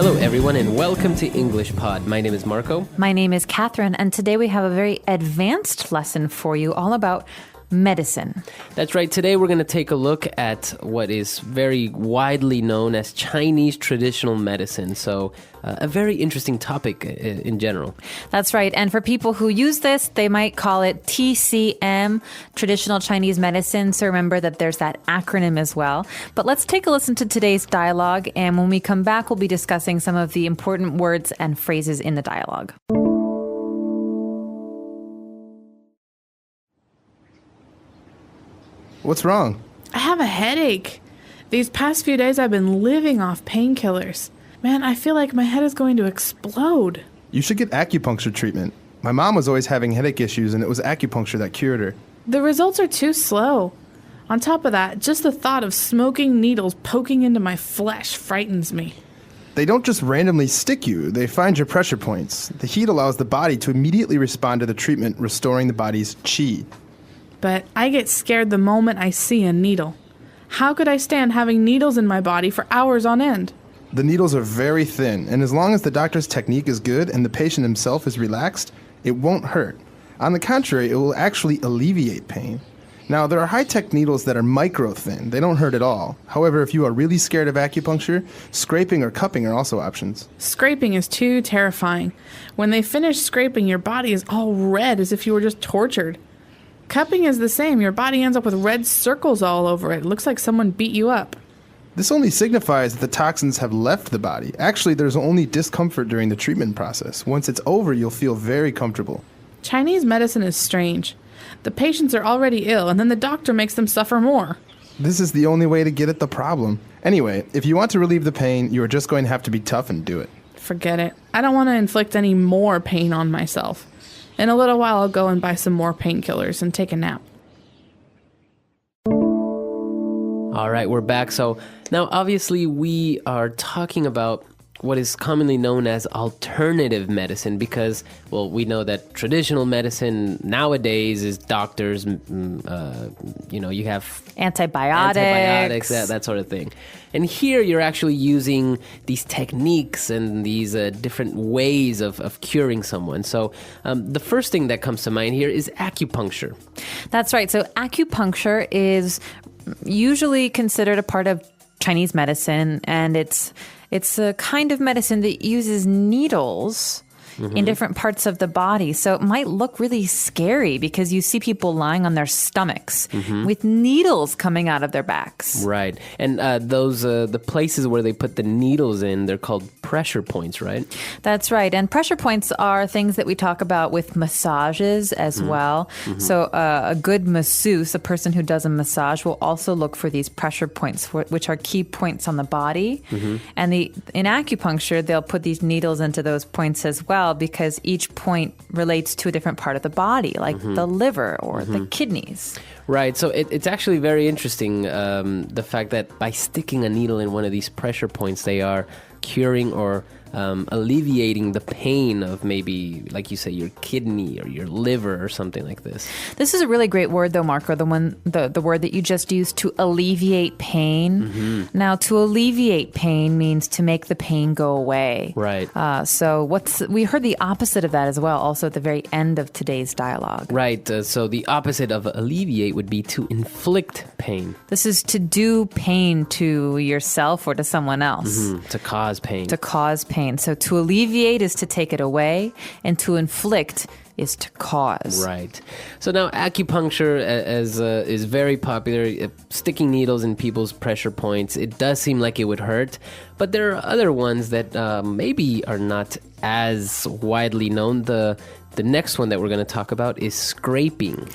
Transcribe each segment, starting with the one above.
Hello, everyone, and welcome to English Pod. My name is Marco. My name is Catherine, and today we have a very advanced lesson for you all about medicine. That's right. Today we're going to take a look at what is very widely known as Chinese traditional medicine. So a very interesting topic in general. That's right. And for people who use this, they might call it TCM, traditional Chinese medicine. So remember that there's that acronym as well. But let's take a listen to today's dialogue. And when we come back, we'll be discussing some of the important words and phrases in the dialogue. What's wrong? I have a headache. These past few days I've been living off painkillers. Man, I feel like my head is going to explode. You should get acupuncture treatment. My mom was always having headache issues, and it was acupuncture that cured her. The results are too slow. On top of that, just the thought of smoking needles poking into my flesh frightens me. They don't just randomly stick you, they find your pressure points. The heat allows the body to immediately respond to the treatment, restoring the body's qi. But I get scared the moment I see a needle. How could I stand having needles in my body for hours on end? The needles are very thin, and as long as the doctor's technique is good and the patient himself is relaxed, it won't hurt. On the contrary, it will actually alleviate pain. Now, there are high-tech needles that are micro-thin. They don't hurt at all. However, if you are really scared of acupuncture, scraping or cupping are also options. Scraping is too terrifying. When they finish scraping, your body is all red as if you were just tortured. Cupping is the same. Your body ends up with red circles all over it. It looks like someone beat you up. This only signifies that the toxins have left the body. Actually, there's only discomfort during the treatment process. Once it's over, you'll feel very comfortable. Chinese medicine is strange. The patients are already ill, and then the doctor makes them suffer more. This is the only way to get at the problem. Anyway, if you want to relieve the pain, you are just going to have to be tough and do it. Forget it. I don't want to inflict any more pain on myself. In a little while, I'll go and buy some more painkillers and take a nap. All right, we're back. So now, obviously, we are talking about what is commonly known as alternative medicine because, well, we know that traditional medicine nowadays is doctors, you have antibiotics, that sort of thing. And here you're actually using these techniques and these different ways of curing someone. So the first thing that comes to mind here is acupuncture. That's right. So acupuncture is usually considered a part of Chinese medicine, and it's a kind of medicine that uses needles in different parts of the body. So it might look really scary because you see people lying on their stomachs with needles coming out of their backs. Right. And the places where they put the needles in, they're called pressure points, right? That's right. And pressure points are things that we talk about with massages as well. So a good masseuse, a person who does a massage, will also look for these pressure points, which are key points on the body. And in acupuncture, they'll put these needles into those points as well, because each point relates to a different part of the body, like the liver or the kidneys. Right. So it's actually very interesting, the fact that by sticking a needle in one of these pressure points, they are curing or alleviating the pain of maybe, like you say, your kidney or your liver or something like this. This is a really great word, though, Marco, the word that you just used, to alleviate pain. Now, to alleviate pain means to make the pain go away. Right. So we heard the opposite of that as well, also at the very end of today's dialogue. Right. So the opposite of alleviate would be to inflict pain. This is to do pain to yourself or to someone else. To cause pain. To cause pain. So to alleviate is to take it away, and to inflict is to cause. Right. So now acupuncture is very popular, sticking needles in people's pressure points. It does seem like it would hurt, but there are other ones that maybe are not as widely known. The next one that we're going to talk about is scraping.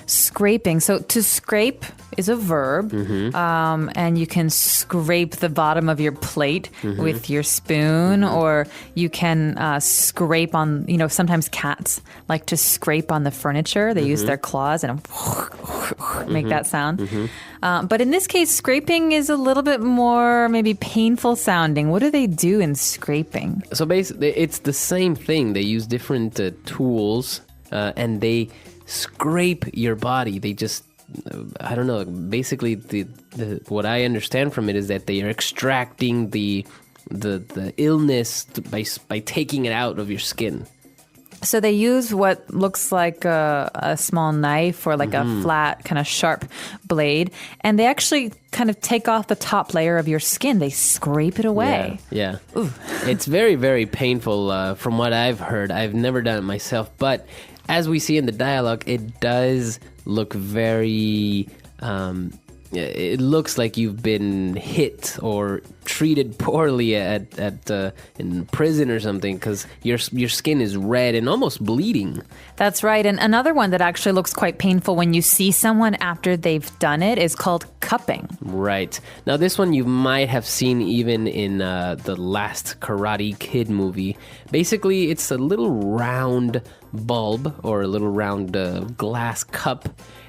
Scraping. So to scrape is a verb, and you can scrape the bottom of your plate with your spoon, or you can scrape on, sometimes cats like to scrape on the furniture. They use their claws and make that sound. But in this case, scraping is a little bit more maybe painful sounding. What do they do in scraping? So basically, it's the same thing. They use different tools and they scrape your body. They just, I don't know, basically what I understand from it is that they are extracting the the illness by taking it out of your skin. So they use what looks like a small knife or like a flat, kind of sharp blade, and they actually kind of take off the top layer of your skin. They scrape it away. Yeah. It's very, very painful from what I've heard. I've never done it myself, but as we see in the dialogue, it does look very... it looks like you've been hit or treated poorly in prison or something, because your skin is red and almost bleeding. That's right. And another one that actually looks quite painful when you see someone after they've done it is called cupping. Right. Now, this one you might have seen even in the last Karate Kid movie. Basically, it's a little round bulb or a little round glass cup,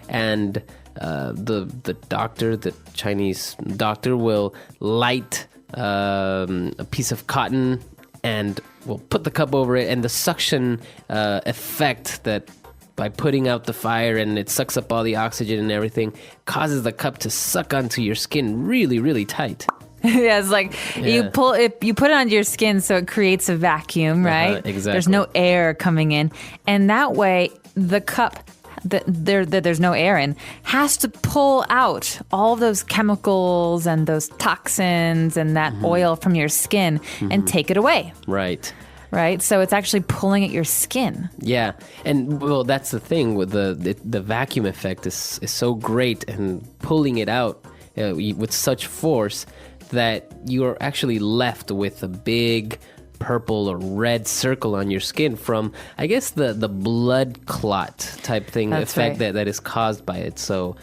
and the doctor, the Chinese doctor, will light a piece of cotton and will put the cup over it, and the suction effect that by putting out the fire and it sucks up all the oxygen and everything causes the cup to suck onto your skin really, really tight. Yeah, it's like you put it onto your skin, so it creates a vacuum, right? Exactly. There's no air coming in, and that way the cup that there's no air in has to pull out all those chemicals and those toxins and that oil from your skin and take it away. Right. Right? So it's actually pulling at your skin. Yeah. And well, that's the thing with the vacuum effect is so great, and pulling it out with such force that you're actually left with a big purple or red circle on your skin from, I guess, the blood clot type thing. That's effect right. that is caused by it. So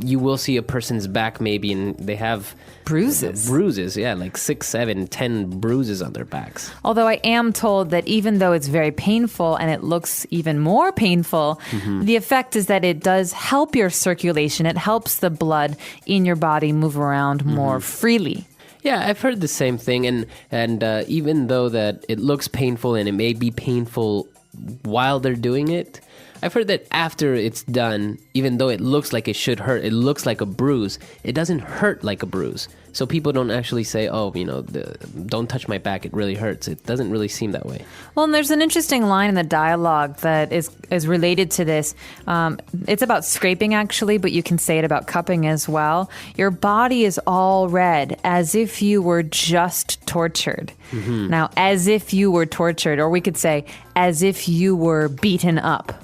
you will see a person's back maybe, and they have bruises, yeah, like 6, 7, 10 bruises on their backs. Although I am told that even though it's very painful and it looks even more painful, the effect is that it does help your circulation. It helps the blood in your body move around more freely. Yeah, I've heard the same thing, and even though that it looks painful and it may be painful while they're doing it, I've heard that after it's done, even though it looks like it should hurt, it looks like a bruise, it doesn't hurt like a bruise. So people don't actually say, oh, don't touch my back, it really hurts. It doesn't really seem that way. Well, and there's an interesting line in the dialogue that is related to this. It's about scraping, actually, but you can say it about cupping as well. Your body is all red, as if you were just tortured. Now, as if you were tortured, or we could say, as if you were beaten up.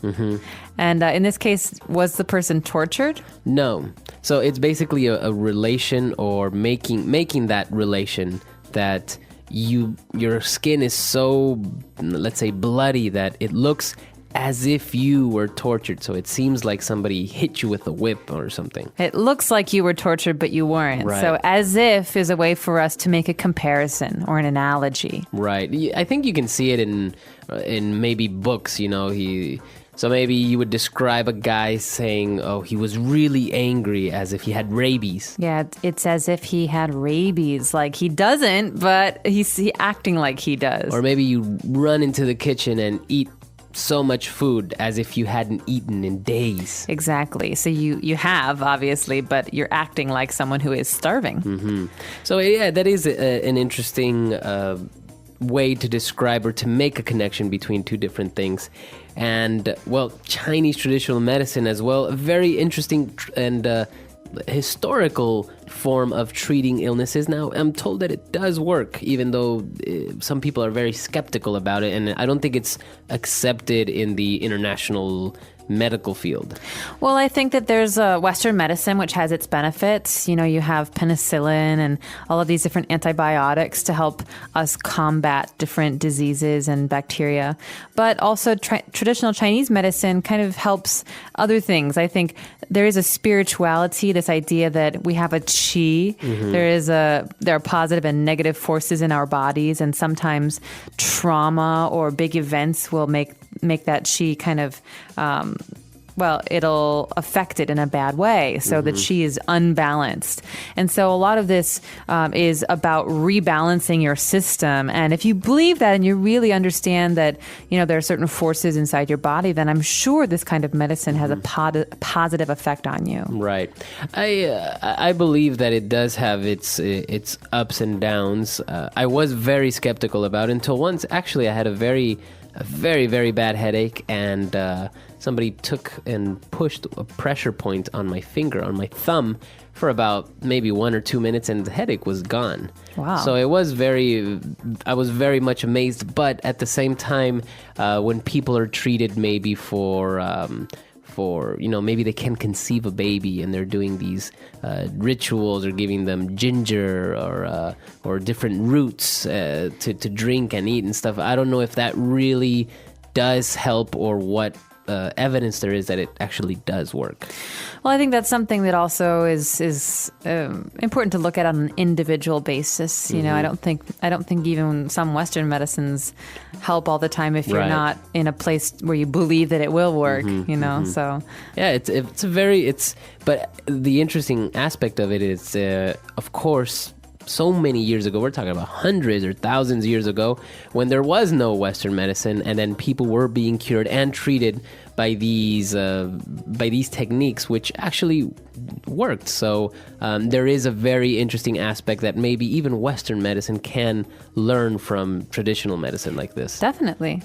And in this case, was the person tortured? No. So it's basically a relation, or making that relation that your skin is so, let's say, bloody that it looks as if you were tortured. So it seems like somebody hit you with a whip or something. It looks like you were tortured, but you weren't. Right. So as if is a way for us to make a comparison or an analogy. Right. I think you can see it in maybe books, So maybe you would describe a guy saying, oh, he was really angry, as if he had rabies. Yeah, it's as if he had rabies. Like he doesn't, but he's acting like he does. Or maybe you run into the kitchen and eat so much food as if you hadn't eaten in days. Exactly. So you have, obviously, but you're acting like someone who is starving. So yeah, that is an interesting way to describe or to make a connection between two different things. And, well, Chinese traditional medicine as well, a very interesting and historical form of treating illnesses. Now, I'm told that it does work, even though some people are very skeptical about it, and I don't think it's accepted in the international medical field. Well, I think that there's Western medicine, which has its benefits. You have penicillin and all of these different antibiotics to help us combat different diseases and bacteria. But also traditional Chinese medicine kind of helps other things. I think there is a spirituality, this idea that we have a qi. There are positive and negative forces in our bodies, and sometimes trauma or big events will make that qi kind of well, it'll affect it in a bad way so that she is unbalanced. And so a lot of this is about rebalancing your system. And if you believe that and you really understand that, there are certain forces inside your body, then I'm sure this kind of medicine has a positive effect on you. Right. I believe that it does have its ups and downs. I was very skeptical about it until once, actually, I had a very, very bad headache, and somebody took and pushed a pressure point on my finger, on my thumb, for about maybe 1 or 2 minutes, and the headache was gone. Wow. So I was very much amazed, but at the same time, when people are treated maybe for maybe they can conceive a baby and they're doing these rituals or giving them ginger or different roots to drink and eat and stuff. I don't know if that really does help or what evidence there is that it actually does work. Well, I think that's something that also is important to look at on an individual basis. I don't think even some Western medicines help all the time if you're not in a place where you believe that it will work. So yeah, but the interesting aspect of it is, of course, so many years ago, we're talking about hundreds or thousands of years ago, when there was no Western medicine, and then people were being cured and treated by these techniques, which actually worked. So there is a very interesting aspect that maybe even Western medicine can learn from traditional medicine like this. Definitely.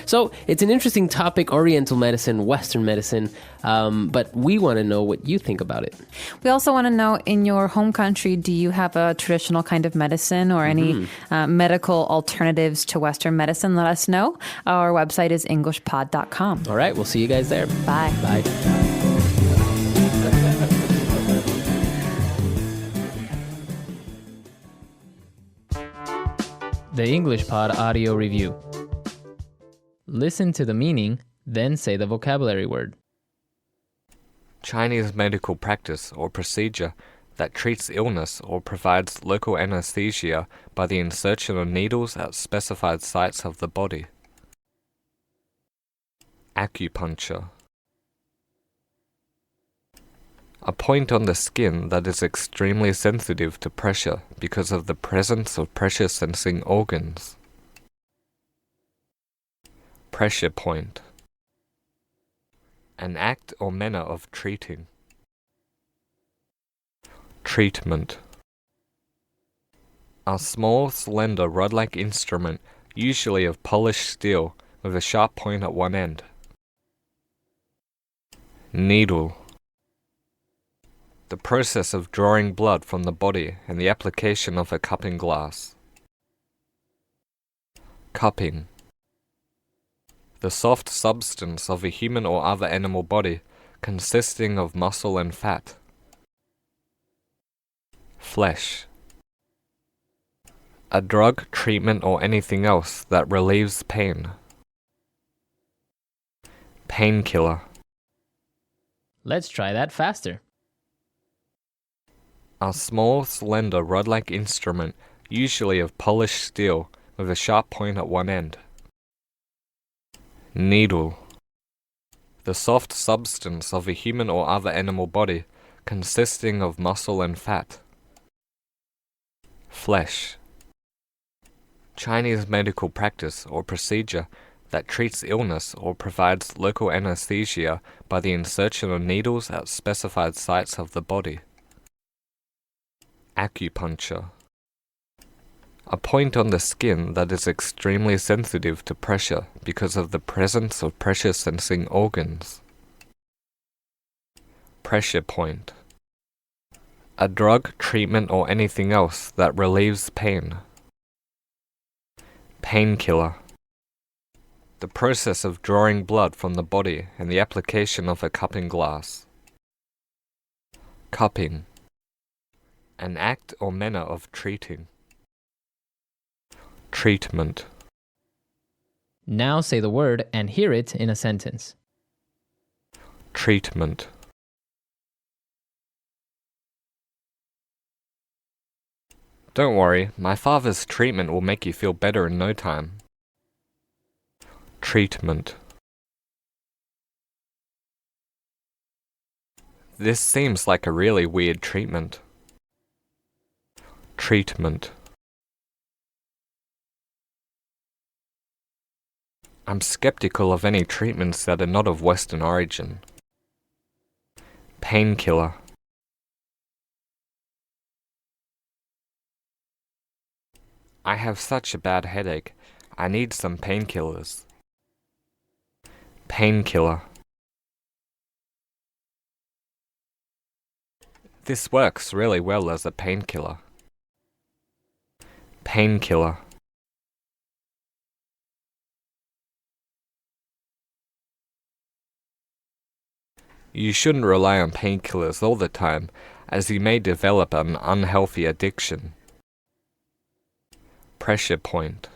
So it's an interesting topic, Oriental medicine, Western medicine, but we want to know what you think about it. We also want to know, in your home country, do you have a traditional kind of medicine or any medical alternatives to Western medicine? Let us know. Our website is englishpod.com. All right, we'll see you guys there. Bye. Bye. The English Pod Audio Review. Listen to the meaning, then say the vocabulary word. Chinese medical practice or procedure that treats illness or provides local anesthesia by the insertion of needles at specified sites of the body. Acupuncture. A point on the skin that is extremely sensitive to pressure because of the presence of pressure-sensing organs. Pressure point. An act or manner of treating. Treatment. A small, slender, rod-like instrument, usually of polished steel, with a sharp point at one end. Needle. The process of drawing blood from the body and the application of a cupping glass. Cupping. The soft substance of a human or other animal body, consisting of muscle and fat. Flesh. A drug, treatment, or anything else that relieves pain. Painkiller. Let's try that faster. A small, slender, rod-like instrument, usually of polished steel, with a sharp point at one end. Needle. The soft substance of a human or other animal body, consisting of muscle and fat. Flesh. Chinese medical practice or procedure that treats illness or provides local anesthesia by the insertion of needles at specified sites of the body. Acupuncture. A point on the skin that is extremely sensitive to pressure because of the presence of pressure-sensing organs. Pressure point. A drug, treatment, or anything else that relieves pain. Painkiller. The process of drawing blood from the body and the application of a cupping glass. Cupping. An act or manner of treating. Treatment. Now say the word and hear it in a sentence. Treatment. Don't worry, my father's treatment will make you feel better in no time. Treatment. This seems like a really weird treatment. Treatment. I'm skeptical of any treatments that are not of Western origin. Painkiller. I have such a bad headache. I need some painkillers. Painkiller. This works really well as a painkiller. Painkiller. You shouldn't rely on painkillers all the time, as you may develop an unhealthy addiction. Pressure point.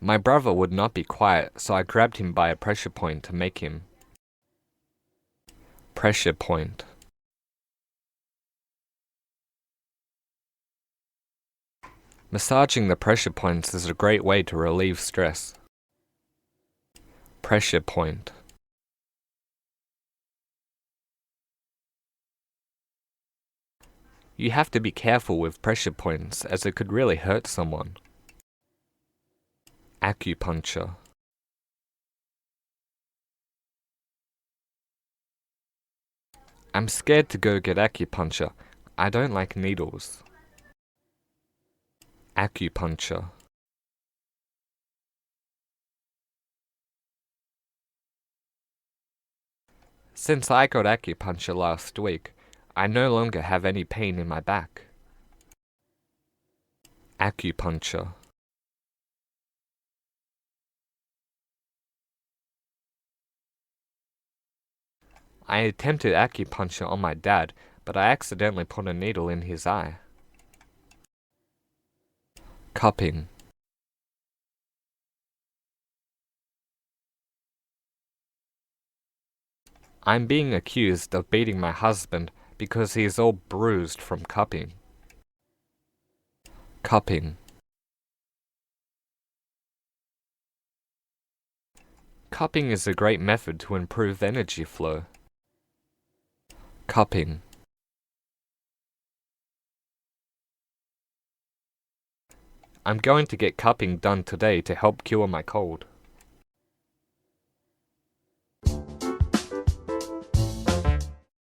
My brother would not be quiet, so I grabbed him by a pressure point to make him. Pressure point. Massaging the pressure points is a great way to relieve stress. Pressure point. You have to be careful with pressure points as it could really hurt someone. Acupuncture. I'm scared to go get acupuncture. I don't like needles. Acupuncture. Since I got acupuncture last week, I no longer have any pain in my back. Acupuncture. I attempted acupuncture on my dad, but I accidentally put a needle in his eye. Cupping. I'm being accused of beating my husband because he is all bruised from cupping. Cupping. Cupping is a great method to improve energy flow. Cupping. I'm going to get cupping done today to help cure my cold.